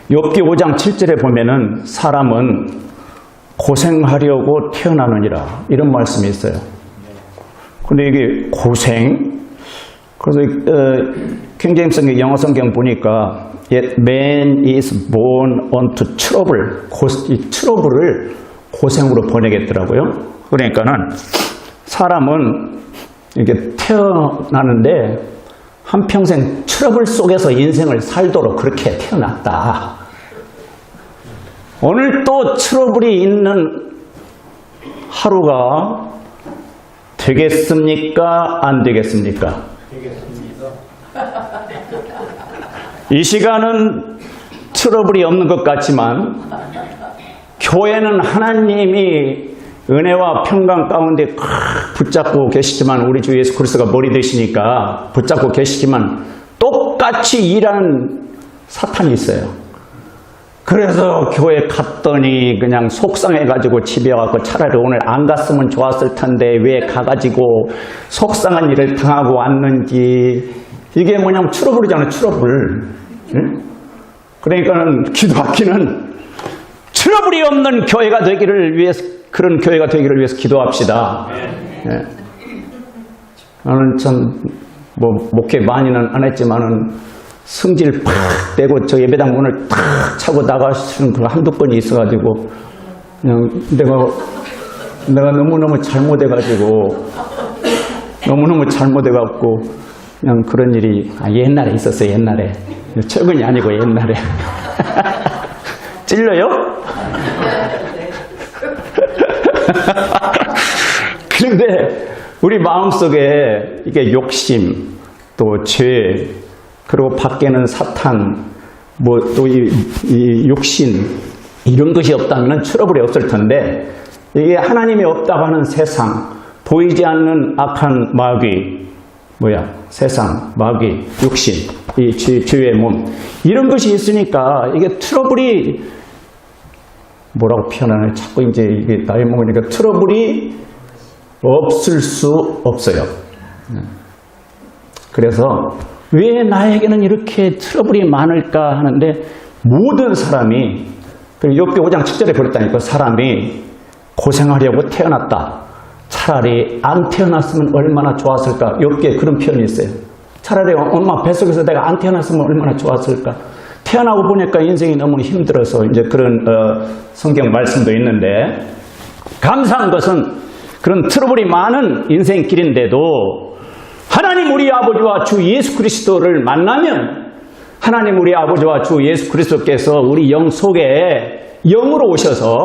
욥기 5장 7절에 보면은 사람은 고생하려고 태어나느니라 이런 말씀이 있어요. 근데 이게 고생? 그래서 킹제임스 영어 성경 보니까 Yet man is born unto trouble. 이 트러블을 고생으로 번역했더라고요. 그러니까는 사람은 이렇게 태어나는데 한평생 트러블 속에서 인생을 살도록 그렇게 태어났다. 오늘 또 트러블이 있는 하루가 되겠습니까? 안 되겠습니까? 되겠습니다. 이 시간은 트러블이 없는 것 같지만 교회는 하나님이 은혜와 평강 가운데 붙잡고 계시지만 우리 주 예수 그리스도가 머리 되시니까 붙잡고 계시지만 똑같이 일하는 사탄이 있어요. 그래서 교회 갔더니 그냥 속상해가지고 집에 와서 차라리 오늘 안 갔으면 좋았을 텐데 왜 가가지고 속상한 일을 당하고 왔는지. 이게 뭐냐면 트러블이잖아요. 트러블. 응? 그러니까는 기도하기는 트러블이 없는 교회가 되기를 위해서, 그런 교회가 되기를 위해서 기도합시다. 예. 나는 참 목회 많이는 안 했지만은 성질 팍 내고 저 예배당 문을 탁 차고 나가시는 그 한두 번이 있어가지고 그냥 내가 너무너무 잘못해가지고 그냥 그런 일이 옛날에 있었어요. 옛날에. 최근이 아니고 옛날에. 찔려요? 그런데 우리 마음속에 이게 욕심, 또 죄, 그리고 밖에는 사탄, 또 이 욕심, 이런 것이 없다면 트러블이 없을 텐데, 이게 하나님이 없다고 하는 세상, 보이지 않는 악한 마귀, 세상, 마귀, 욕심, 이 죄의 몸, 이런 것이 있으니까 이게 트러블이 뭐라고 표현하나요? 자꾸 이제 이게 나이 먹으니까 트러블이 없을 수 없어요. 그래서 왜 나에게는 이렇게 트러블이 많을까 하는데 모든 사람이, 욥기 5장 7절에 그랬다니까 사람이 고생하려고 태어났다. 차라리 안 태어났으면 얼마나 좋았을까. 욥기에 그런 표현이 있어요. 차라리 엄마 뱃속에서 내가 안 태어났으면 얼마나 좋았을까. 태어나고 보니까 인생이 너무 힘들어서 이제 그런 성경 말씀도 있는데, 감사한 것은 그런 트러블이 많은 인생길인데도 하나님 우리 아버지와 주 예수 그리스도를 만나면 하나님 우리 아버지와 주 예수 그리스도께서 우리 영 속에 영으로 오셔서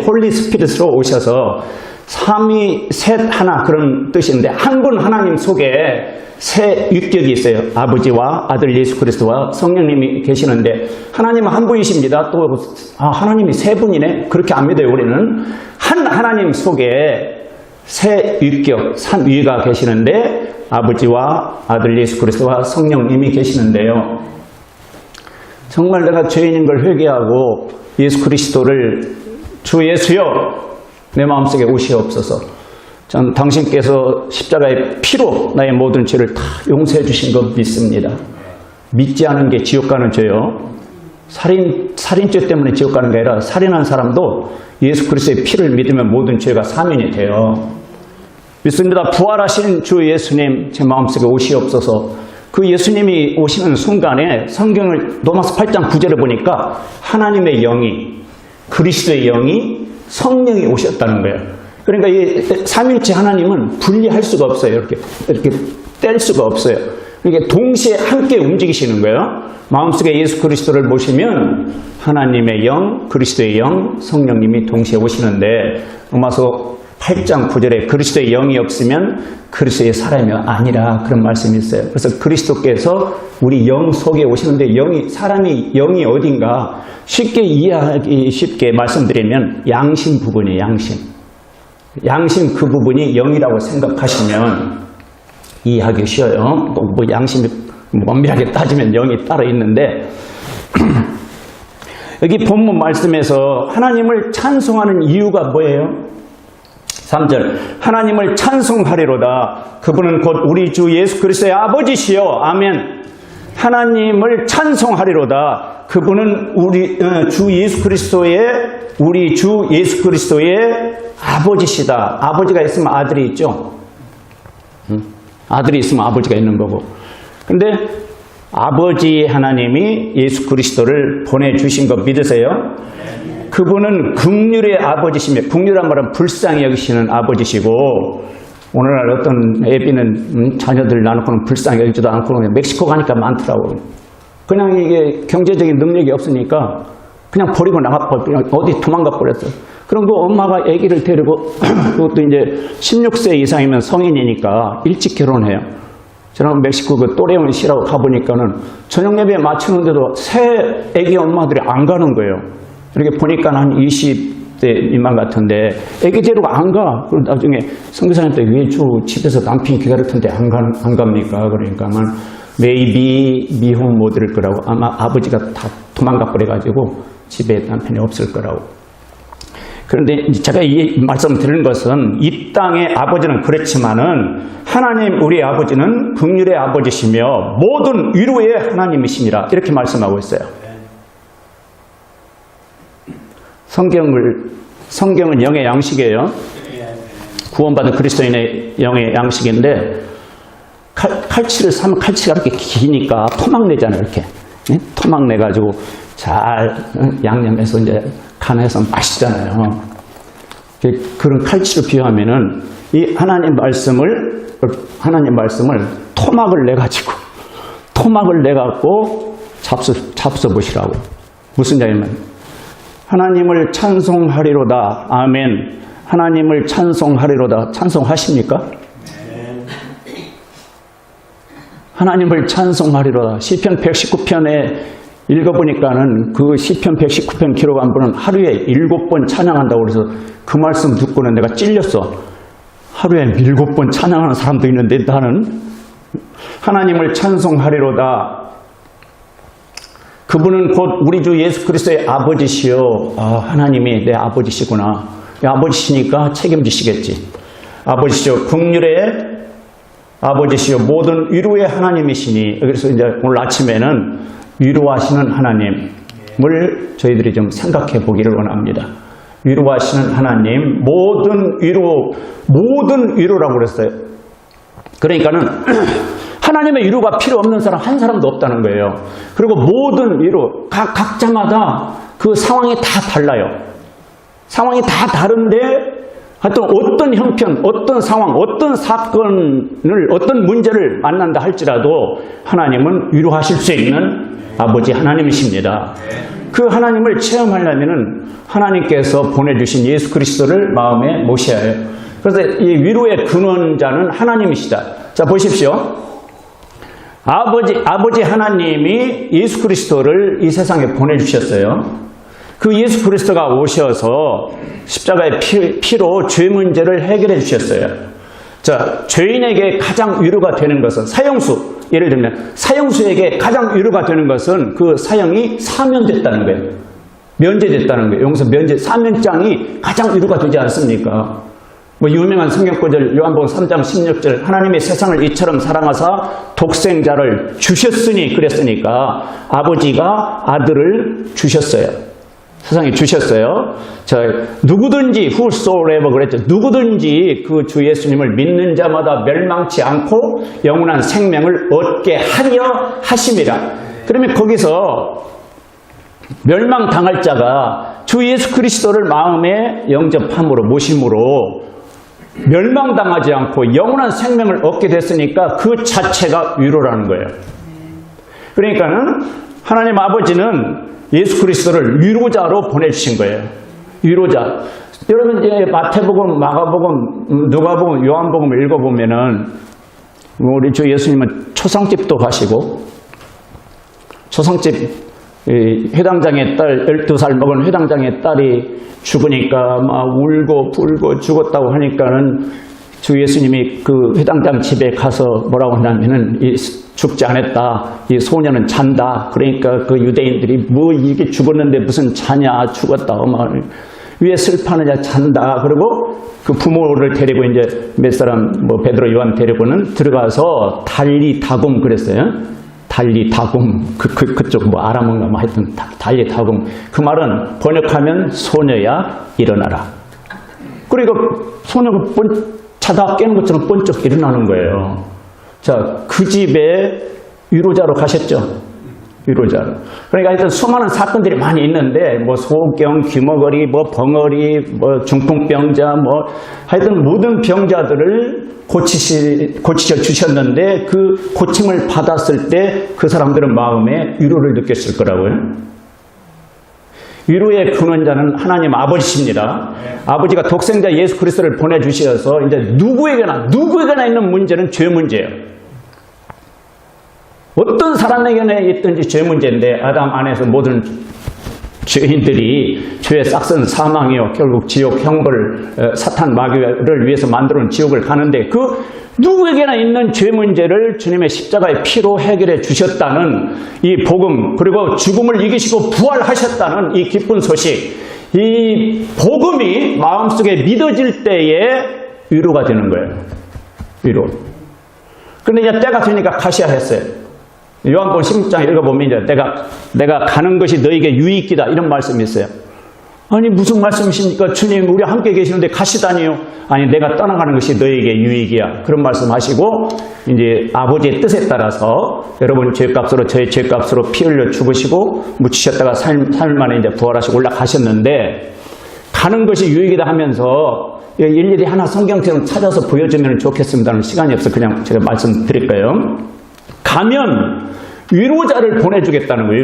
홀리 스피릿으로 오셔서 삼위 셋 하나 그런 뜻인데, 한 분 하나님 속에 세 육격이 있어요. 아버지와 아들 예수 그리스도와 성령님이 계시는데 하나님은 한 분이십니다. 또 하나님이 세 분이네. 그렇게 안 믿어요. 우리는 한 하나님 속에 세 육격 삼위가 계시는데 아버지와 아들 예수 그리스도와 성령님이 계시는데요. 정말 내가 죄인인 걸 회개하고 예수 그리스도를 주 예수여 내 마음속에 오시옵소서. 전 당신께서 십자가의 피로 나의 모든 죄를 다 용서해 주신 것 믿습니다. 믿지 않은 게 지옥 가는 죄요. 살인죄 때문에 지옥 가는 게 아니라 살인한 사람도 예수 그리스도의 피를 믿으면 모든 죄가 사면이 돼요. 믿습니다. 부활하신 주 예수님 제 마음속에 오시옵소서. 그 예수님이 오시는 순간에 성경을 로마서 8장 9절에 보니까 하나님의 영이, 그리스도의 영이, 성령이 오셨다는 거예요. 그러니까 이 삼일체 하나님은 분리할 수가 없어요. 이렇게 뗄 수가 없어요. 그러니까 동시에 함께 움직이시는 거예요. 마음속에 예수 그리스도를 모시면 하나님의 영, 그리스도의 영, 성령님이 동시에 오시는데 로마서 8장 9절에 그리스도의 영이 없으면 그리스도의 사람이 아니라 그런 말씀이 있어요. 그래서 그리스도께서 우리 영 속에 오시는데 사람이 영이 어딘가 쉽게 이해하기 쉽게 말씀드리면 양심 부분이에요. 양심 그 부분이 영이라고 생각하시면 이해하기 쉬워요. 양심이 엄밀하게 따지면 영이 따로 있는데 여기 본문 말씀에서 하나님을 찬송하는 이유가 뭐예요? 3절 하나님을 찬송하리로다. 그분은 곧 우리 주 예수 그리스도의 아버지시요. 아멘. 하나님을 찬송하리로다. 그분은 우리 주 예수 그리스도의 아버지시다. 아버지가 있으면 아들이 있죠. 아들이 있으면 아버지가 있는 거고. 근데 아버지 하나님이 예수 그리스도를 보내주신 거 믿으세요? 그분은 긍휼의 아버지시며, 긍휼한 말은 불쌍히 여기시는 아버지시고, 오늘날 어떤 애비는 자녀들 나놓고는 불쌍히 여기지도 않고 그냥 멕시코 가니까 많더라고. 그냥 이게 경제적인 능력이 없으니까 그냥 버리고 나가버려. 그냥 어디 도망가 버렸어. 그럼 그 엄마가 아기를 데리고 그것도 이제 16세 이상이면 성인이니까 일찍 결혼해요. 저는 멕시코 그 또레온 시라고 가보니까는 저녁 예배에 맞추는데도 새 아기 엄마들이 안 가는 거예요. 이렇게 보니까 한 20대 미만 같은데 아기 데리고 안 가. 그리고 나중에 선교사님한테 왜 집에서 남편이 기다릴 텐데 안 갑니까? 그러니까만 메이비 미혼 못 들을 거라고. 아마 아버지가 다 도망가 버려가지고 집에 남편이 없을 거라고. 그런데 제가 이 말씀을 드리는 것은 이 땅의 아버지는 그렇지만은 하나님 우리 아버지는 긍휼의 아버지시며 모든 위로의 하나님이시니라. 이렇게 말씀하고 있어요. 성경은 영의 양식이에요. 구원받은 그리스도인의 영의 양식인데 칼치를 사면 칼치가 이렇게 기니까 토막 내잖아요. 이렇게 토막 내가지고 잘 양념해서 이제 간해서 맛있잖아요. 그런 칼치를 비유하면은 이 하나님 말씀을 토막을 내갖고 잡숴 보시라고. 무슨 얘기냐면 하나님을 찬송하리로다. 아멘. 하나님을 찬송하리로다. 찬송하십니까? 하나님을 찬송하리로다. 시편 119편에 읽어보니까는 그 시편 119편 기록한 분은 하루에 7번 찬양한다고 그래서 그 말씀 듣고는 내가 찔렸어. 하루에 7번 찬양하는 사람도 있는데 나는 하나님을 찬송하리로다. 그분은 곧 우리 주 예수 그리스도의 아버지시요. 아, 하나님이 내 아버지시구나. 아버지시니까 책임지시겠지. 아버지시요. 긍휼의 아버지시요. 모든 위로의 하나님이시니. 그래서 이제 오늘 아침에는 위로하시는 하나님을 저희들이 좀 생각해 보기를 원합니다. 위로하시는 하나님, 모든 위로라고 그랬어요. 그러니까는 하나님의 위로가 필요 없는 사람 한 사람도 없다는 거예요. 그리고 모든 위로, 각자마다 그 상황이 다 달라요. 상황이 다 다른데 하여튼 어떤 형편, 어떤 상황, 어떤 사건을, 어떤 문제를 만난다 할지라도 하나님은 위로하실 수 있는 아버지 하나님이십니다. 그 하나님을 체험하려면 하나님께서 보내주신 예수 그리스도를 마음에 모셔야 해요. 그래서 이 위로의 근원자는 하나님이시다. 자, 보십시오. 아버지 하나님이 예수 그리스도를 이 세상에 보내주셨어요. 그 예수 그리스도가 오셔서 십자가의 피로 죄 문제를 해결해 주셨어요. 자, 죄인에게 가장 위로가 되는 것은 사형수, 예를 들면 사형수에게 가장 위로가 되는 것은 그 사형이 사면됐다는 거예요. 면제됐다는 거예요. 여기서 사면장이 가장 위로가 되지 않습니까? 뭐 유명한 성경구절 요한복음 3장 16절 하나님이 세상을 이처럼 사랑하사 독생자를 주셨으니 그랬으니까 아버지가 아들을 주셨어요. 세상에 주셨어요. 누구든지 whosoever 그랬죠. 누구든지 그 주 예수님을 믿는 자마다 멸망치 않고 영원한 생명을 얻게 하려 하심이라. 그러면 거기서 멸망당할 자가 주 예수 그리스도를 마음에 영접함으로 모심으로 멸망당하지 않고 영원한 생명을 얻게 됐으니까 그 자체가 위로라는 거예요. 그러니까는 하나님 아버지는 예수 그리스도를 위로자로 보내주신 거예요. 위로자. 여러분 이제 마태복음, 마가복음, 누가복음, 요한복음 읽어보면은 우리 주 예수님은 초상집도 가시고 초상집 회당장의 딸 12살 먹은 회당장의 딸이 죽으니까 막 울고 불고 죽었다고 하니까는 주 예수님이 그 회당장 집에 가서 뭐라고 하냐면은 죽지 않았다. 이 소녀는 잔다. 그러니까 그 유대인들이 뭐 이게 죽었는데 무슨 자냐 죽었다. 왜 슬퍼하느냐 잔다. 그리고 그 부모를 데리고 이제 몇 사람 뭐 베드로 요한 데리고는 들어가서 달리 다굼 그랬어요. 달리다굼, 그쪽 뭐 아람어인가 뭐 하여튼 달리다굼. 그 말은 번역하면 소녀야 일어나라. 그리고 소녀가 자다 깨는 것처럼 번쩍 일어나는 거예요. 자, 그 집에 위로자로 가셨죠. 위로자로. 그러니까 하여튼 수많은 사건들이 많이 있는데, 뭐 소경, 귀머거리, 뭐 벙어리, 뭐 중풍병자, 뭐 하여튼 모든 병자들을 고치셔 주셨는데, 그 고침을 받았을 때 그 사람들은 마음에 위로를 느꼈을 거라고요. 위로의 근원자는 하나님 아버지십니다. 아버지가 독생자 예수 그리스도를 보내주셔서 이제 누구에게나 있는 문제는 죄 문제예요. 어떤 사람에게나 있든지 죄 문제인데, 아담 안에서 모든 죄인들이 죄의 싹은 사망이요, 결국 지옥 형벌, 사탄 마귀를 위해서 만들어 놓은 지옥을 가는데, 그 누구에게나 있는 죄 문제를 주님의 십자가의 피로 해결해 주셨다는 이 복음, 그리고 죽음을 이기시고 부활하셨다는 이 기쁜 소식, 이 복음이 마음속에 믿어질 때에 위로가 되는 거예요. 위로. 그런데 이제 때가 되니까 가셔야 했어요. 요한복음 16장 읽어보면 이제 내가 가는 것이 너에게 유익이다, 이런 말씀이 있어요. 아니, 무슨 말씀이십니까? 주님, 우리 함께 계시는데 가시다니요? 아니, 내가 떠나가는 것이 너에게 유익이야. 그런 말씀 하시고, 이제 아버지의 뜻에 따라서 여러분 죄값으로, 저의 죄값으로 피 흘려 죽으시고, 묻히셨다가 3일 만에 이제 부활하시고 올라가셨는데, 가는 것이 유익이다 하면서 일일이 하나 성경처럼 찾아서 보여주면 좋겠습니다는 시간이 없어 그냥 제가 말씀드릴까요? 가면 위로자를 보내주겠다는 거예요.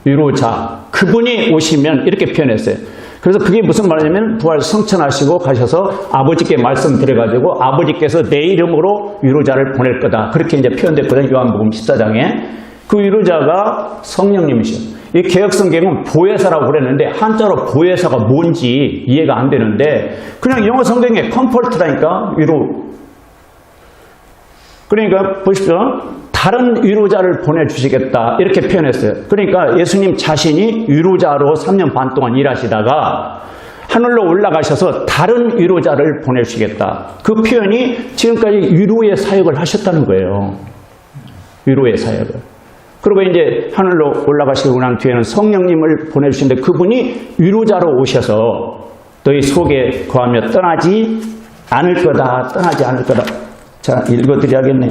위로자. 그분이 오시면 이렇게 표현했어요. 그래서 그게 무슨 말이냐면 부활 성천하시고 가셔서 아버지께 말씀드려가지고 아버지께서 내 이름으로 위로자를 보낼 거다. 그렇게 이제 표현됐거든요. 요한복음 14장에. 그 위로자가 성령님이시죠. 이 개혁성경은 보혜사라고 그랬는데 한자로 보혜사가 뭔지 이해가 안 되는데 그냥 영어 성경에 컴포트라니까 위로. 그러니까 보십시오. 다른 위로자를 보내주시겠다 이렇게 표현했어요. 그러니까 예수님 자신이 위로자로 3년 반 동안 일하시다가 하늘로 올라가셔서 다른 위로자를 보내주시겠다. 그 표현이 지금까지 위로의 사역을 하셨다는 거예요. 위로의 사역을. 그리고 이제 하늘로 올라가시고 난 뒤에는 성령님을 보내주시는데 그분이 위로자로 오셔서 너희 속에 거하며 떠나지 않을 거다. 떠나지 않을 거다. 자, 읽어드려야겠네.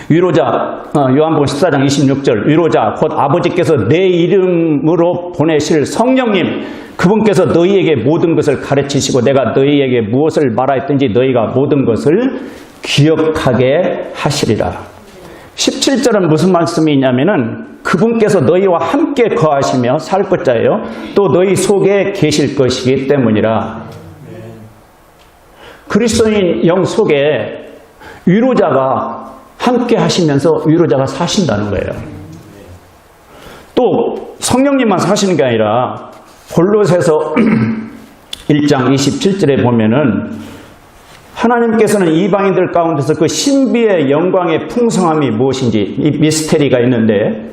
위로자, 요한복음 14장 26절, 위로자, 곧 아버지께서 내 이름으로 보내실 성령님, 그분께서 너희에게 모든 것을 가르치시고 내가 너희에게 무엇을 말하였든지 너희가 모든 것을 기억하게 하시리라. 17절은 무슨 말씀이 있냐면은 그분께서 너희와 함께 거하시며 살 것자예요. 또 너희 속에 계실 것이기 때문이라. 그리스도인 영 속에 위로자가 함께 하시면서 위로자가 사신다는 거예요. 또 성령님만 사시는 게 아니라 골로새서 1장 27절에 보면은 하나님께서는 이방인들 가운데서 그 신비의 영광의 풍성함이 무엇인지 이 미스테리가 있는데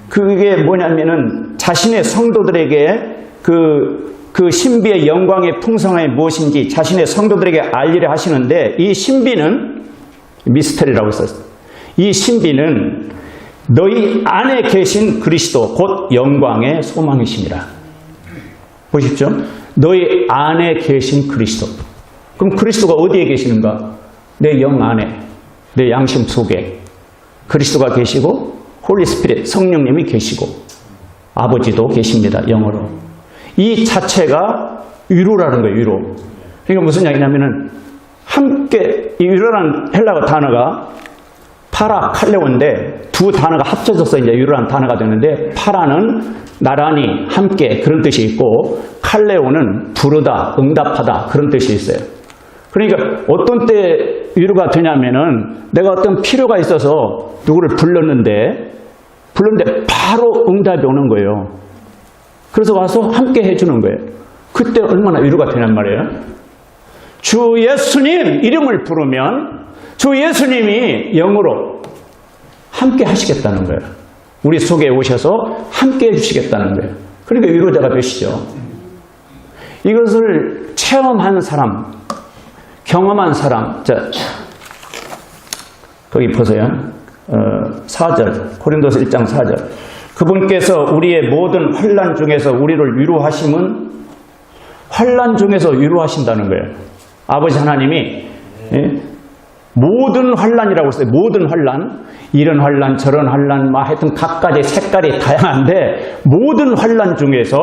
그게 뭐냐면은 자신의 성도들에게 그 신비의 영광의 풍성함이 무엇인지 자신의 성도들에게 알리려 하시는데 이 신비는 미스테리라고 썼어요. 이 신비는 너희 안에 계신 그리스도 곧 영광의 소망이십니다. 보십시오. 너희 안에 계신 그리스도. 그럼 그리스도가 어디에 계시는가? 내 영 안에, 내 양심 속에 그리스도가 계시고 홀리 스피릿 성령님이 계시고 아버지도 계십니다. 영어로. 이 자체가 위로라는 거예요. 위로. 그러니까 무슨 이야기냐면은 함께 이 위로라는 헬라어 단어가 파라 칼레오인데 두 단어가 합쳐져서 이제 위로라는 단어가 되는데 파라는 나란히 함께 그런 뜻이 있고 칼레오는 부르다 응답하다 그런 뜻이 있어요. 그러니까 어떤 때 위로가 되냐면은 내가 어떤 필요가 있어서 누구를 불렀는데 바로 응답이 오는 거예요. 그래서 와서 함께 해주는 거예요. 그때 얼마나 위로가 되냔 말이에요. 주 예수님 이름을 부르면 주 예수님이 영으로 함께 하시겠다는 거예요. 우리 속에 오셔서 함께 해주시겠다는 거예요. 그러니까 위로자가 되시죠. 이것을 체험한 사람, 경험한 사람, 자, 거기 보세요. 4절, 고린도서 1장 4절. 그분께서 우리의 모든 환난 중에서 우리를 위로하심은 환난 중에서 위로하신다는 거예요. 아버지 하나님이 모든 환난이라고 했어요. 모든 환난, 이런 환난, 저런 환난, 하여튼 각가지 색깔이 다양한데 모든 환난 중에서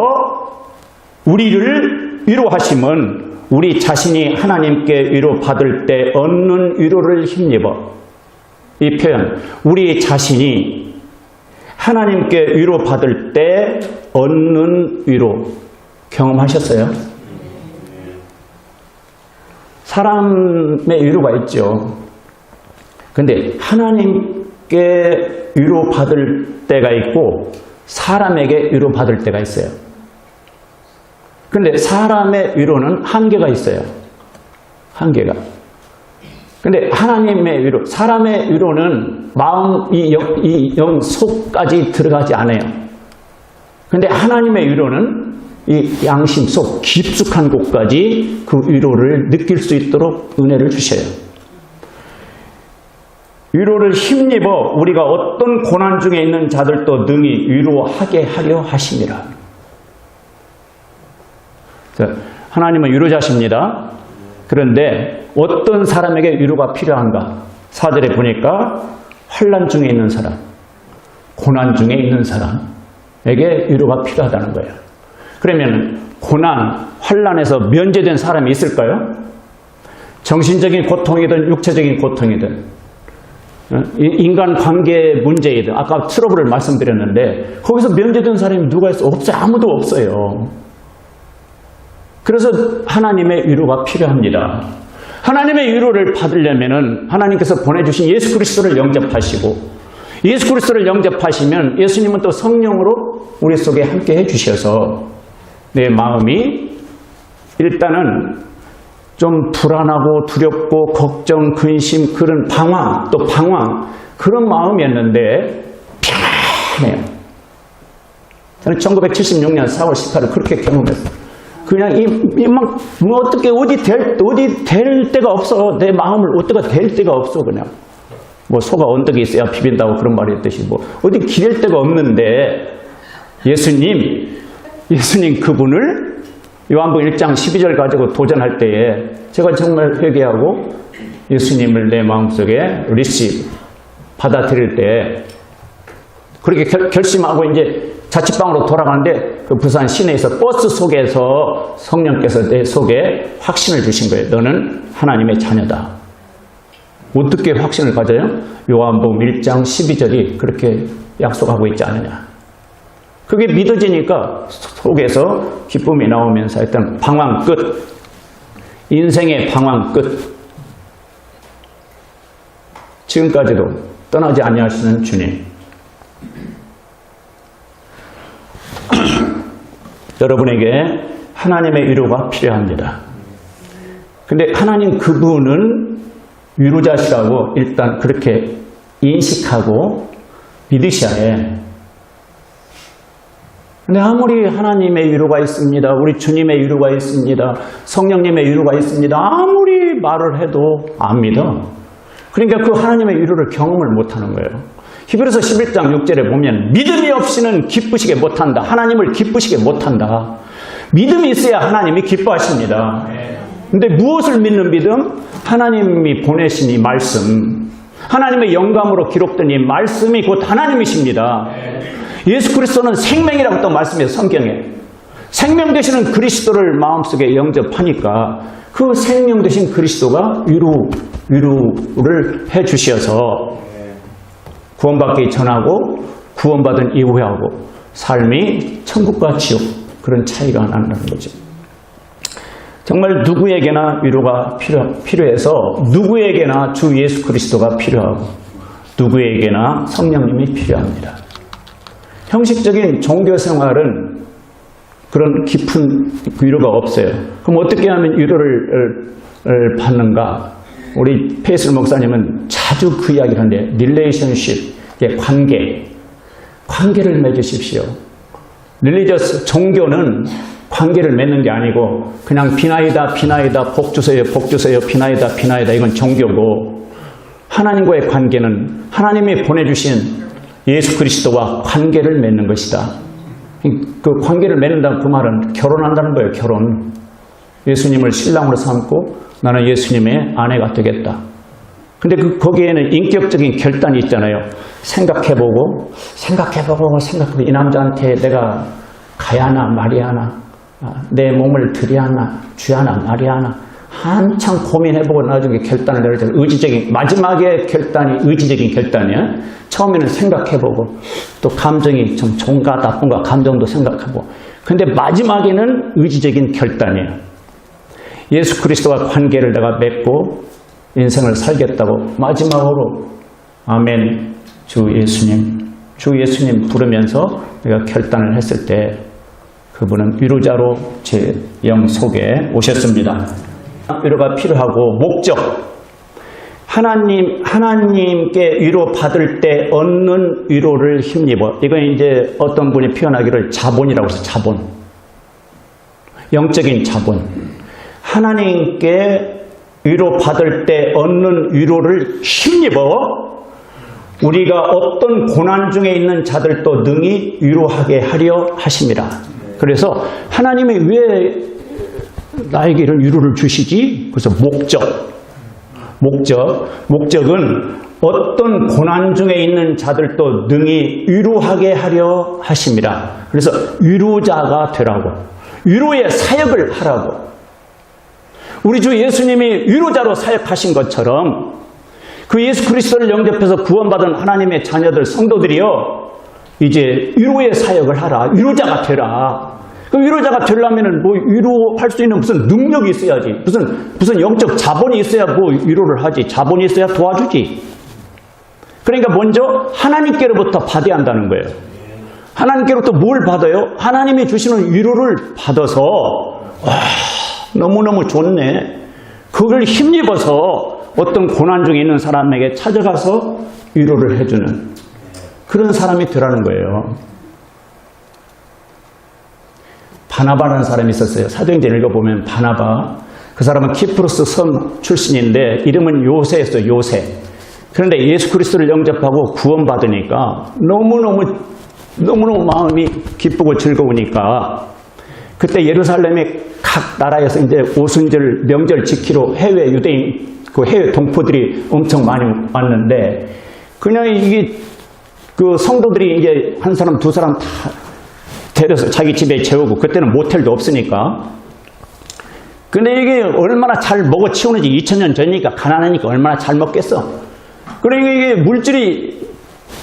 우리를 위로하심은 우리 자신이 하나님께 위로받을 때 얻는 위로를 힘입어. 이 표현, 우리 자신이 하나님께 위로받을 때 얻는 위로 경험하셨어요? 사람의 위로가 있죠. 근데 하나님께 위로받을 때가 있고 사람에게 위로받을 때가 있어요. 근데 사람의 위로는 한계가 있어요. 한계가. 근데 하나님의 위로, 사람의 위로는 마음, 이 영 속까지 들어가지 않아요. 근데 하나님의 위로는 이 양심 속 깊숙한 곳까지 그 위로를 느낄 수 있도록 은혜를 주셔요. 위로를 힘입어 우리가 어떤 고난 중에 있는 자들도 능히 위로하게 하려 하심이라. 하나님은 위로자십니다. 그런데 어떤 사람에게 위로가 필요한가? 4절에 보니까 환난 중에 있는 사람, 고난 중에 있는 사람에게 위로가 필요하다는 거예요. 그러면 고난, 환난에서 면제된 사람이 있을까요? 정신적인 고통이든 육체적인 고통이든 인간관계 문제이든 아까 트러블을 말씀드렸는데 거기서 면제된 사람이 누가 있어? 없어요. 아무도 없어요. 그래서 하나님의 위로가 필요합니다. 하나님의 위로를 받으려면 하나님께서 보내주신 예수 그리스도를 영접하시고 예수 그리스도를 영접하시면 예수님은 또 성령으로 우리 속에 함께 해주셔서 내 마음이 일단은 좀 불안하고 두렵고 걱정, 근심, 그런 방황 그런 마음이었는데 편해요. 저는 1976년 4월 18일 그렇게 경험했어요. 그냥 어떻게 어디 될 데가 없어. 내 마음을 어디가 될 데가 없어. 그냥 소가 언덕에 있어야 비빈다고 그런 말이 있듯이 어디 기댈 데가 없는데 예수님 그분을 요한복음 1장 12절 가지고 도전할 때에 제가 정말 회개하고 예수님을 내 마음속에 받아들일 때 그렇게 결심하고 이제 자취방으로 돌아가는데 그 부산 시내에서 버스 속에서 성령께서 내 속에 확신을 주신 거예요. 너는 하나님의 자녀다. 어떻게 확신을 가져요? 요한복음 1장 12절이 그렇게 약속하고 있지 않느냐. 그게 믿어지니까 속에서 기쁨이 나오면서 일단 방황 끝. 인생의 방황 끝. 지금까지도 떠나지 아니하시는 주님. 여러분에게 하나님의 위로가 필요합니다. 근데 하나님 그분은 위로자시라고 일단 그렇게 인식하고 믿으셔야 해. 근데 아무리 하나님의 위로가 있습니다. 우리 주님의 위로가 있습니다. 성령님의 위로가 있습니다. 아무리 말을 해도 안 믿어. 그러니까 그 하나님의 위로를 경험을 못하는 거예요. 히브리서 11장 6절에 보면 믿음이 없이는 기쁘시게 못한다. 하나님을 기쁘시게 못한다. 믿음이 있어야 하나님이 기뻐하십니다. 근데 무엇을 믿는 믿음? 하나님이 보내신 이 말씀, 하나님의 영감으로 기록된 이 말씀이 곧 하나님이십니다. 예수 그리스도는 생명이라고 또 말씀해요. 성경에. 생명 되시는 그리스도를 마음속에 영접하니까 그 생명 되신 그리스도가 위로를 해주셔서 구원받기 전하고 구원받은 이후에 하고 삶이 천국과 지옥 그런 차이가 난다는 거죠. 정말 누구에게나 위로가 필요해서 누구에게나 주 예수 그리스도가 필요하고 누구에게나 성령님이 필요합니다. 형식적인 종교 생활은 그런 깊은 위로가 없어요. 그럼 어떻게 하면 위로를 받는가? 우리 페이슬 목사님은 자주 그 이야기를 하는데 릴레이션십, 관계를 맺으십시오. 릴리저스 종교는 관계를 맺는 게 아니고 그냥 비나이다 복 주세요 비나이다 이건 종교고 하나님과의 관계는 하나님이 보내주신 예수 그리스도와 관계를 맺는 것이다. 그 관계를 맺는다는 그 말은 결혼한다는 거예요. 결혼. 예수님을 신랑으로 삼고 나는 예수님의 아내가 되겠다. 근데 거기에는 인격적인 결단이 있잖아요. 생각해보고 이 남자한테 내가 가야 하나 말이야 하나, 내 몸을 드려야 하나 주야 하나 말이야 하나, 한참 고민해보고 나중에 결단을 내리잖아요. 마지막에 결단이 의지적인 결단이야. 처음에는 생각해보고 또 감정이 좀 좋은가 나쁜가 감정도 생각하고, 근데 마지막에는 의지적인 결단이에요. 예수 그리스도와 관계를 내가 맺고 인생을 살겠다고 마지막으로 아멘 주 예수님 부르면서 내가 결단을 했을 때 그분은 위로자로 제 영 속에 오셨습니다. 위로가 필요하고 목적, 하나님께 위로 받을 때 얻는 위로를 힘입어. 이건 이제 어떤 분이 표현하기를 자본이라고 해서 자본, 영적인 자본. 하나님께 위로 받을 때 얻는 위로를 힘입어 우리가 어떤 고난 중에 있는 자들도 능히 위로하게 하려 하심이라. 그래서 하나님이 왜 나에게 이런 위로를 주시지? 그래서 목적은 어떤 고난 중에 있는 자들도 능히 위로하게 하려 하심이라. 그래서 위로자가 되라고, 위로의 사역을 하라고. 우리 주 예수님이 위로자로 사역하신 것처럼 그 예수 그리스도를 영접해서 구원받은 하나님의 자녀들, 성도들이요, 이제 위로의 사역을 하라. 위로자가 되라. 그 위로자가 되려면은 뭐 위로할 수 있는 무슨 능력이 있어야지. 무슨 영적 자본이 있어야 뭐 위로를 하지. 자본이 있어야 도와주지. 그러니까 먼저 하나님께로부터 받아야 한다는 거예요. 하나님께로부터 뭘 받아요? 하나님이 주시는 위로를 받아서 너무너무 좋네. 그걸 힘입어서 어떤 고난 중에 있는 사람에게 찾아가서 위로를 해주는 그런 사람이 되라는 거예요. 바나바라는 사람이 있었어요. 사도행전 읽어보면 바나바, 그 사람은 키프로스 섬 출신인데 이름은 요새였어요. 요새. 그런데 예수 그리스도를 영접하고 구원받으니까 너무너무 마음이 기쁘고 즐거우니까 그때 예루살렘에 각 나라에서 이제 오순절 명절 지키러 해외 유대인, 그 해외 동포들이 엄청 많이 왔는데, 그냥 이게 그 성도들이 이제 한 사람 두 사람 다 데려서 자기 집에 재우고, 그때는 모텔도 없으니까. 근데 이게 얼마나 잘 먹어 치우는지, 2000년 전이니까 가난하니까 얼마나 잘 먹겠어. 그러니까 이게 물질이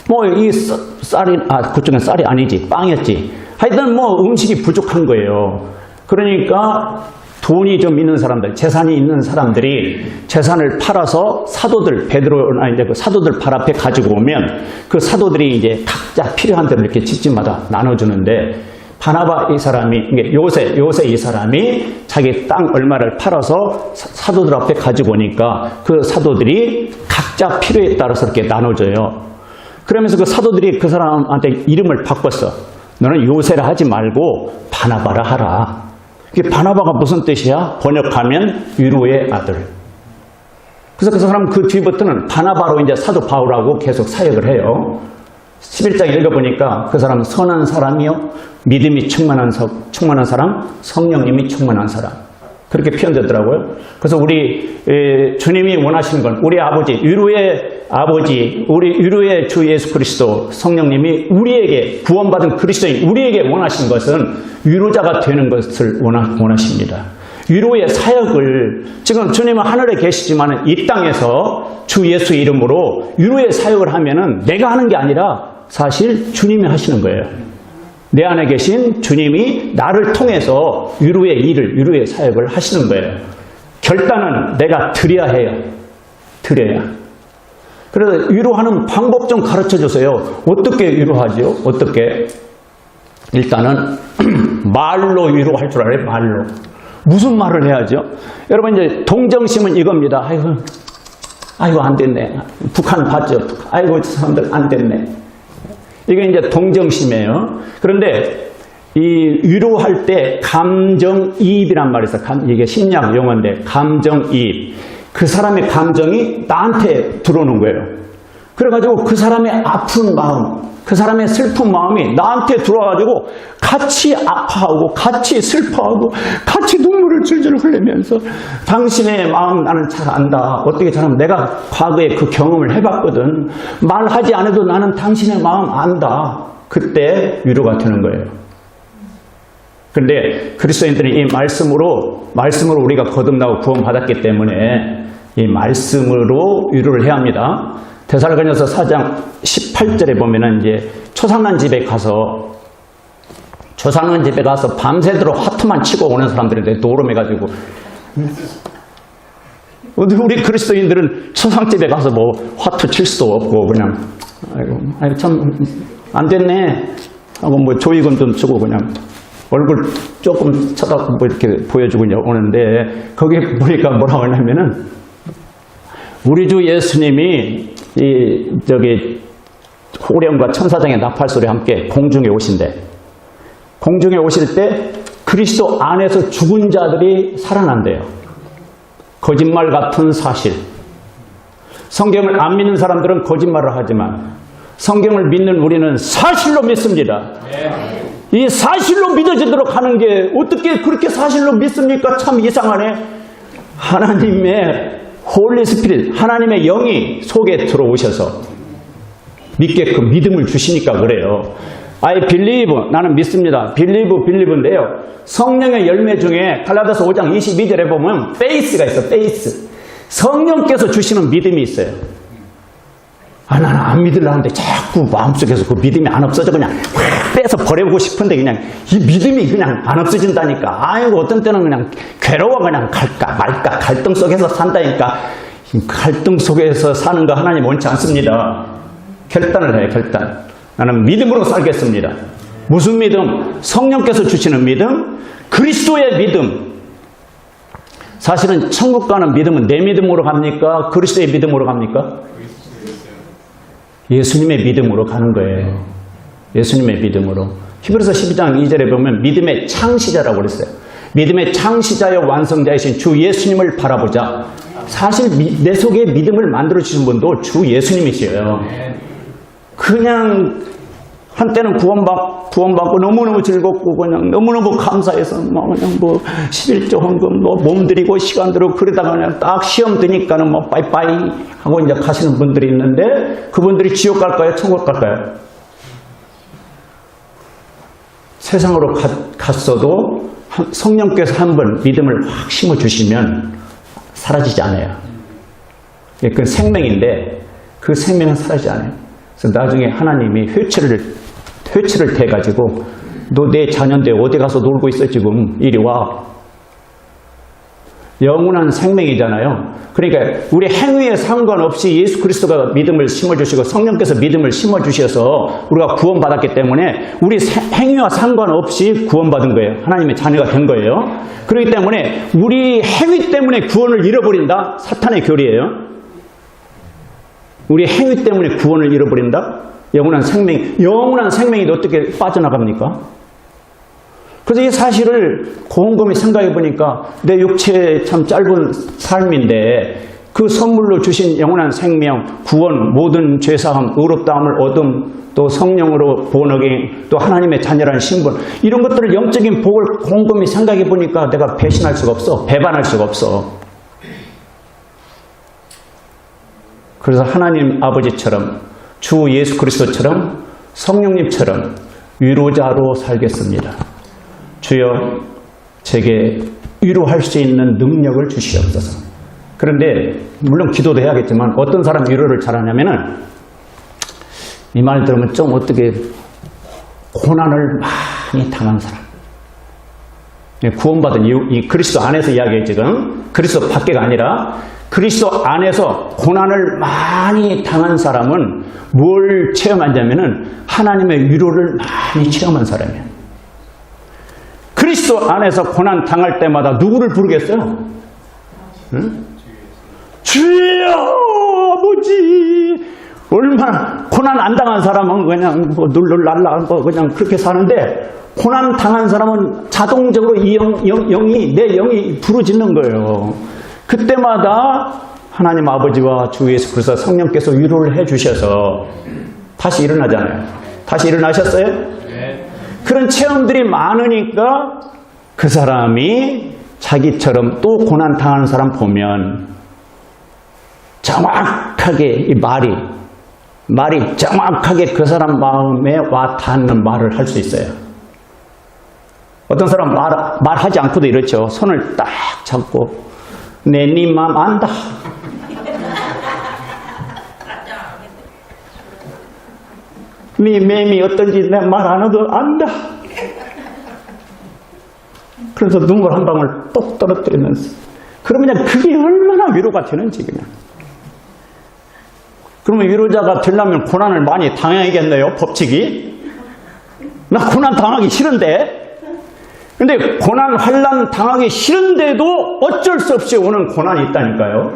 뭐 이 쌀이, 그쪽은 쌀이 아니지, 빵이었지. 하여튼 뭐 음식이 부족한 거예요. 그러니까 돈이 좀 있는 사람들, 재산이 있는 사람들이 재산을 팔아서 사도들, 베드로나 이제 그 사도들 발 앞에 가지고 오면 그 사도들이 이제 각자 필요한 대로 이렇게 집집마다 나눠주는데, 바나바 이 사람이, 요새 이 사람이 자기 땅 얼마를 팔아서 사도들 앞에 가지고 오니까 그 사도들이 각자 필요에 따라서 이렇게 나눠줘요. 그러면서 그 사도들이 그 사람한테 이름을 바꿨어. 너는 요새라 하지 말고 바나바라 하라. 이게 바나바가 무슨 뜻이야? 번역하면 위로의 아들. 그래서 그 사람 그 뒤부터는 바나바로 이제 사도 바울하고 계속 사역을 해요. 11장 읽어보니까 그 사람은 선한 사람이요, 믿음이 충만한 사람, 성령님이 충만한 사람. 그렇게 표현되더라고요. 그래서 우리 주님이 원하시는 건 우리 아버지, 위로의 아버지, 우리 위로의 주 예수 그리스도 성령님이 우리에게, 구원받은 그리스도인 우리에게 원하시는 것은 위로자가 되는 것을 원하십니다. 위로의 사역을, 지금 주님은 하늘에 계시지만 이 땅에서 주 예수 이름으로 위로의 사역을 하면은 내가 하는 게 아니라 사실 주님이 하시는 거예요. 내 안에 계신 주님이 나를 통해서 위로의 일을, 위로의 사역을 하시는 거예요. 결단은 내가 드려야 해요. 드려야. 그래서 위로하는 방법 좀 가르쳐 주세요. 어떻게 위로하죠? 어떻게? 일단은 말로 위로할 줄 알아요. 말로. 무슨 말을 해야죠? 여러분, 이제 동정심은 이겁니다. 아이고 안 됐네. 북한 봤죠? 아이고 저 사람들 안 됐네. 이게 이제 동정심이에요. 그런데 이 위로할 때 감정이입이란 말이 있어요. 이게 심리학 용어인데, 감정이입. 그 사람의 감정이 나한테 들어오는 거예요. 그래가지고 그 사람의 아픈 마음, 그 사람의 슬픈 마음이 나한테 들어와가지고 같이 아파하고 같이 슬퍼하고 같이 눈물을 줄줄 흘리면서 당신의 마음 나는 잘 안다. 어떻게 잘하면 내가 과거에 그 경험을 해봤거든. 말하지 않아도 나는 당신의 마음 안다. 그때 위로가 되는 거예요. 그런데 그리스도인들은 이 말씀으로 우리가 거듭나고 구원받았기 때문에 이 말씀으로 위로를 해야 합니다. 데살로니가서 4장 18절에 보면은 이제 초상난 집에 가서 밤새도록 화투만 치고 오는 사람들인데 노름해가지고 우리 그리스도인들은 초상집에 가서 뭐 화투 칠 수도 없고 그냥 아이고 참 안 됐네 하고 뭐 조의금 좀 주고 그냥 얼굴 조금 쳐다보고 뭐 이렇게 보여주고 오는데 거기 보니까 뭐라고 하냐면은 우리 주 예수님이 저기 호령과 천사장의 나팔소리와 함께 공중에 오신대. 공중에 오실 때 그리스도 안에서 죽은 자들이 살아난대요. 거짓말 같은 사실. 성경을 안 믿는 사람들은 거짓말을 하지만 성경을 믿는 우리는 사실로 믿습니다. 이 사실로 믿어지도록 하는 게 어떻게 그렇게 사실로 믿습니까? 참 이상하네. 하나님의 홀리 스피릿, 하나님의 영이 속에 들어오셔서 믿게끔 믿음을 주시니까 그래요. I believe, 나는 믿습니다. believe인데요. 성령의 열매 중에 갈라디아서 5장 22절에 보면 faith가 있어, faith. 성령께서 주시는 믿음이 있어요. 나는 안 믿으려는데 자꾸 마음속에서 그 믿음이 안 없어져. 그냥 확 빼서 버리고 싶은데 그냥 이 믿음이 그냥 안 없어진다니까. 아이고 어떤 때는 그냥 괴로워 그냥 갈까 말까 갈등 속에서 산다니까. 이 갈등 속에서 사는 거 하나님 원치 않습니다. 결단을 해요. 결단. 나는 믿음으로 살겠습니다. 무슨 믿음? 성령께서 주시는 믿음, 그리스도의 믿음. 사실은 천국 가는 믿음은 내 믿음으로 갑니까? 그리스도의 믿음으로 갑니까? 예수님의 믿음으로 가는 거예요. 예수님의 믿음으로. 히브리서 12장 2절에 보면 믿음의 창시자라고 그랬어요. 믿음의 창시자여 완성자이신 주 예수님을 바라보자. 사실 내 속에 믿음을 만들어주신 분도 주 예수님이시에요. 그냥 한때는 구원받고 너무너무 즐겁고 그냥 너무너무 감사해서 그냥 11조 헌금 몸들이고 시간 들이고 그러다가 그냥 딱 시험 드니까는 빠이빠이 하고 이제 가시는 분들이 있는데 그분들이 지옥 갈까요? 천국 갈까요? 세상으로 갔어도 성령께서 한번 믿음을 확 심어주시면 사라지지 않아요. 그건 생명인데 그 생명은 사라지지 않아요. 그래서 나중에 하나님이 회초를 대가지고 너 내 자녀인데 어디 가서 놀고 있어 지금 이리 와. 영원한 생명이잖아요. 그러니까 우리 행위에 상관없이 예수 그리스도가 믿음을 심어주시고 성령께서 믿음을 심어주셔서 우리가 구원받았기 때문에 우리 행위와 상관없이 구원받은 거예요. 하나님의 자녀가 된 거예요. 그렇기 때문에 우리 행위 때문에 구원을 잃어버린다? 사탄의 교리예요. 우리 행위 때문에 구원을 잃어버린다? 영원한 생명이 어떻게 빠져나갑니까? 그래서 이 사실을 곰곰이 생각해 보니까 내 육체의 참 짧은 삶인데 그 선물로 주신 영원한 생명, 구원, 모든 죄사함, 의롭다함을 얻음, 또 성령으로 본어갱, 또 하나님의 자녀라는 신분, 이런 것들을 영적인 복을 곰곰이 생각해 보니까 내가 배신할 수가 없어. 배반할 수가 없어. 그래서 하나님 아버지처럼 주 예수 그리스도처럼 성령님처럼 위로자로 살겠습니다. 주여 제게 위로할 수 있는 능력을 주시옵소서. 그런데 물론 기도도 해야겠지만 어떤 사람 위로를 잘하냐면은 이 말 들으면 좀 어떻게 고난을 많이 당한 사람, 구원받은 이 그리스도 안에서 이야기해. 지금 그리스도 밖에가 아니라 그리스도 안에서 고난을 많이 당한 사람은 뭘 체험하냐면은 하나님의 위로를 많이 체험한 사람이에요. 그리스도 안에서 고난 당할 때마다 누구를 부르겠어요? 응? 주여 아버지. 얼마나 고난 안 당한 사람은 그냥 룰루랄라 그냥 그렇게 사는데 고난 당한 사람은 자동적으로 내 영이 부르짖는 거예요. 그때마다 하나님 아버지와 주 예수 그리스도 성령께서 위로를 해주셔서 다시 일어나잖아요. 다시 일어나셨어요? 네. 그런 체험들이 많으니까 그 사람이 자기처럼 또 고난 당하는 사람 보면 정확하게 이 말이 정확하게 그 사람 마음에 와 닿는 말을 할 수 있어요. 어떤 사람 말하지 않고도 이렇죠. 손을 딱 잡고 네 마음 안다. 네 마음이 어떤지 내 말 안 해도 안다. 그래서 눈물 한 방울 똑 떨어뜨리면서 그러면 그게 얼마나 위로가 되는지 그냥. 그러면 위로자가 되려면 고난을 많이 당해야겠네요. 법칙이. 나 고난 당하기 싫은데. 근데 고난 환난 당하기 싫은데도 어쩔 수 없이 오는 고난이 있다니까요.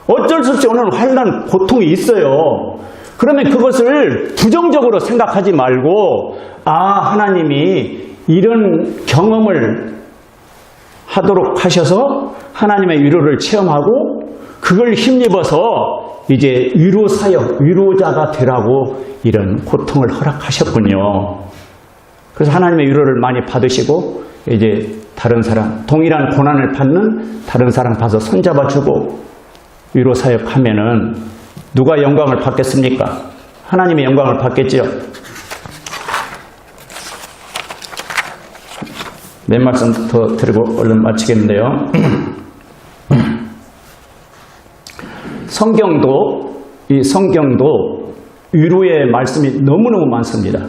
어쩔 수 없이 오는 환난 고통이 있어요. 그러면 그것을 부정적으로 생각하지 말고 하나님이 이런 경험을 하도록 하셔서 하나님의 위로를 체험하고 그걸 힘입어서 이제 위로사역, 위로자가 되라고 이런 고통을 허락하셨군요. 그래서 하나님의 위로를 많이 받으시고 이제 다른 사람, 동일한 고난을 받는 다른 사람 봐서 손잡아주고 위로사역하면은 누가 영광을 받겠습니까? 하나님의 영광을 받겠죠. 몇 말씀 더 드리고 얼른 마치겠는데요. 성경도 위로의 말씀이 너무너무 많습니다.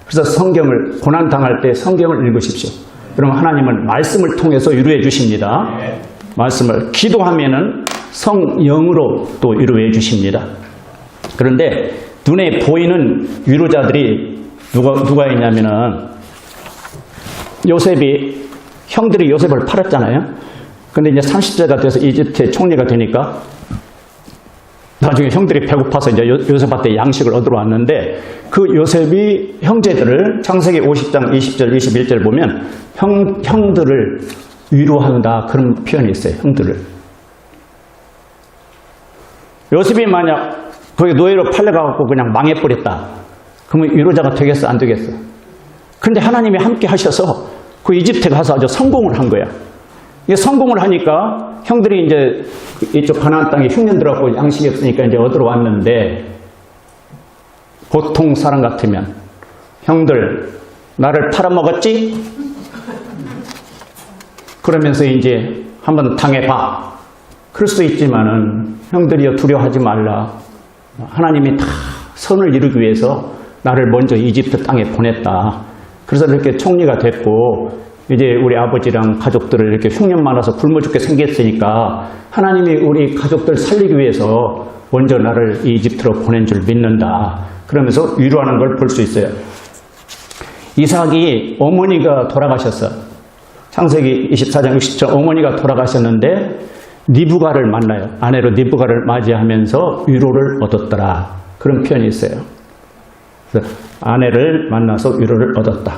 그래서 성경을 고난당할 때 성경을 읽으십시오. 그러면 하나님은 말씀을 통해서 위로해 주십니다. 말씀을 기도하면은 성령으로 또 위로해 주십니다. 그런데 눈에 보이는 위로자들이 누가 있냐면은 형들이 요셉을 팔았잖아요. 근데 이제 30세가 돼서 이집트의 총리가 되니까 나중에 형들이 배고파서 이제 요셉한테 양식을 얻으러 왔는데 그 요셉이 형제들을 창세기 50장 20절 21절 보면 형들을 위로한다 그런 표현이 있어요. 형들을. 요셉이 만약 거기 노예로 팔려가고 그냥 망해버렸다. 그러면 위로자가 되겠어 안 되겠어? 그런데 하나님이 함께 하셔서 그 이집트에 가서 아주 성공을 한 거야. 이게 성공을 하니까 형들이 이제 이쪽 가나안 땅에 흉년들하고 양식이 없으니까 이제 얻으러 왔는데 보통 사람 같으면 형들 나를 팔아먹었지? 그러면서 이제 한번 당해봐. 그럴 수 있지만은 형들이여 두려워하지 말라. 하나님이 다 선을 이루기 위해서 나를 먼저 이집트 땅에 보냈다. 그래서 이렇게 총리가 됐고 이제 우리 아버지랑 가족들을 이렇게 흉년 많아서 굶어 죽게 생겼으니까 하나님이 우리 가족들 살리기 위해서 먼저 나를 이집트로 보낸 줄 믿는다. 그러면서 위로하는 걸 볼 수 있어요. 이삭이 어머니가 돌아가셨어. 창세기 24장 60절 어머니가 돌아가셨는데 리브가를 만나요. 아내로 리브가를 맞이하면서 위로를 얻었더라. 그런 표현이 있어요. 그래서 아내를 만나서 위로를 얻었다.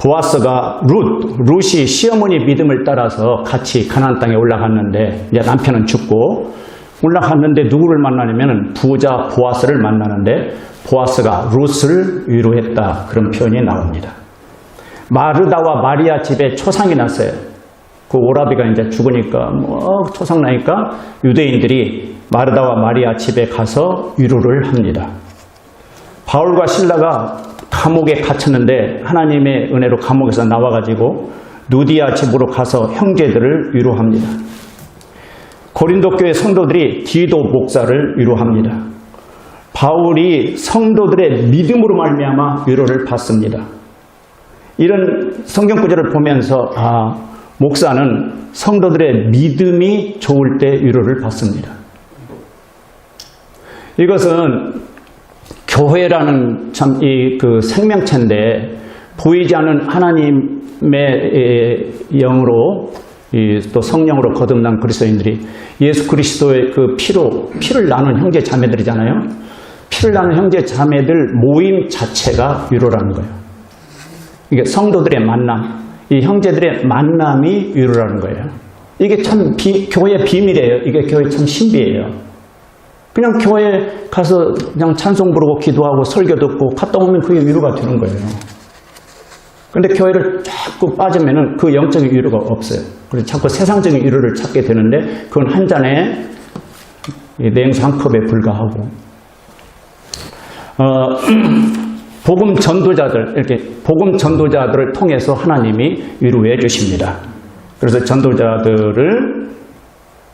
보아스가 룻이 시어머니 믿음을 따라서 같이 가나안 땅에 올라갔는데 이제 남편은 죽고 올라갔는데 누구를 만나냐면 부자 보아스를 만나는데 보아스가 룻을 위로했다. 그런 표현이 나옵니다. 마르다와 마리아 집에 초상이 났어요. 그 오라비가 이제 죽으니까 초상 나니까 유대인들이 마르다와 마리아 집에 가서 위로를 합니다. 바울과 실라가 감옥에 갇혔는데 하나님의 은혜로 감옥에서 나와가지고 누디아 집으로 가서 형제들을 위로합니다. 고린도 교회 성도들이 디도 목사를 위로합니다. 바울이 성도들의 믿음으로 말미암아 위로를 받습니다. 이런 성경 구절을 보면서 목사는 성도들의 믿음이 좋을 때 위로를 받습니다. 이것은 교회라는 참 그 생명체인데 보이지 않는 하나님의 영으로 또 성령으로 거듭난 그리스도인들이 예수 그리스도의 그 피를 나눈 형제 자매들이잖아요. 피를 나눈 형제 자매들 모임 자체가 위로라는 거예요. 이게 성도들의 만남, 이 형제들의 만남이 위로라는 거예요. 이게 참 교회의 비밀이에요. 이게 교회 참 신비예요. 그냥 교회에 가서 그냥 찬송 부르고 기도하고 설교 듣고 갔다 오면 그게 위로가 되는 거예요. 그런데 교회를 자꾸 빠지면은 그 영적인 위로가 없어요. 그래서 자꾸 세상적인 위로를 찾게 되는데 그건 한 잔에 냉수 한 컵에 불과하고 복음 전도자들 이렇게 복음 전도자들을 통해서 하나님이 위로해 주십니다. 그래서 전도자들을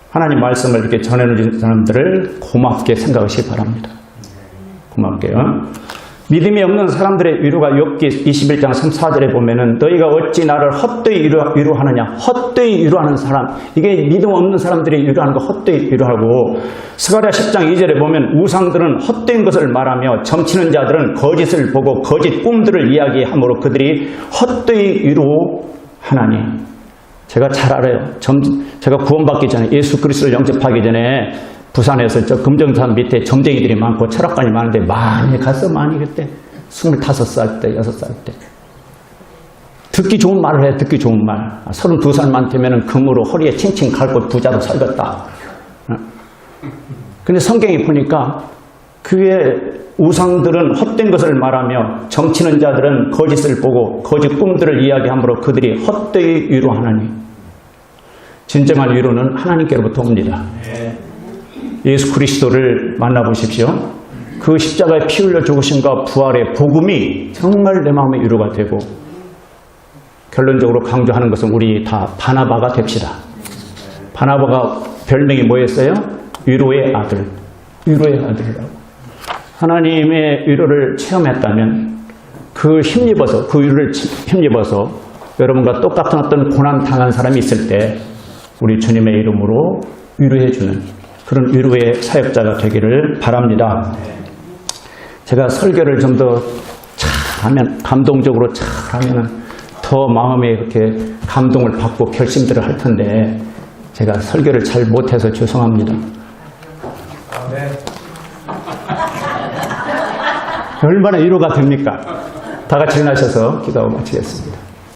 하나님 말씀을 이렇게 전해주는 사람들을 고맙게 생각하시기 바랍니다. 고맙게요. 믿음이 없는 사람들의 위로가 욥기 21장 3, 4절에 보면은 너희가 어찌 나를 헛되이 위로하느냐. 헛되이 위로하는 사람. 이게 믿음 없는 사람들이 위로하는 거 헛되이 위로하고 스가랴 10장 2절에 보면 우상들은 헛된 것을 말하며 점치는 자들은 거짓을 보고 거짓 꿈들을 이야기하므로 그들이 헛되이 위로하나니. 제가 잘 알아요. 제가 구원받기 전에 예수 그리스도를 영접하기 전에 부산에서 저 금정산 밑에 점쟁이들이 많고 철학관이 많은데 많이 갔어. 많이 그때 25살 때 6살 때 듣기 좋은 말을 해. 듣기 좋은 말. 32살만 되면 금으로 허리에 칭칭 갈고 부자로 살겠다. 근데 성경에 보니까 그의 우상들은 헛된 것을 말하며 점치는 자들은 거짓을 보고 거짓 꿈들을 이야기하므로 그들이 헛되이 위로하나니. 진정한 위로는 하나님께로부터 옵니다. 예수 그리스도를 만나보십시오. 그 십자가에 피 흘려 죽으심과 부활의 복음이 정말 내 마음의 위로가 되고 결론적으로 강조하는 것은 우리 다 바나바가 됩시다. 바나바가 별명이 뭐였어요? 위로의 아들. 위로의 아들이라고. 하나님의 위로를 체험했다면 그 위로를 힘입어서 여러분과 똑같은 어떤 고난 당한 사람이 있을 때 우리 주님의 이름으로 위로해주는 그런 위로의 사역자가 되기를 바랍니다. 제가 설교를 좀 더 잘하면, 감동적으로 잘하면 더 마음에 이렇게 감동을 받고 결심들을 할 텐데 제가 설교를 잘 못해서 죄송합니다. 얼마나 위로가 됩니까? 다 같이 일어나셔서 기도하고 마치겠습니다.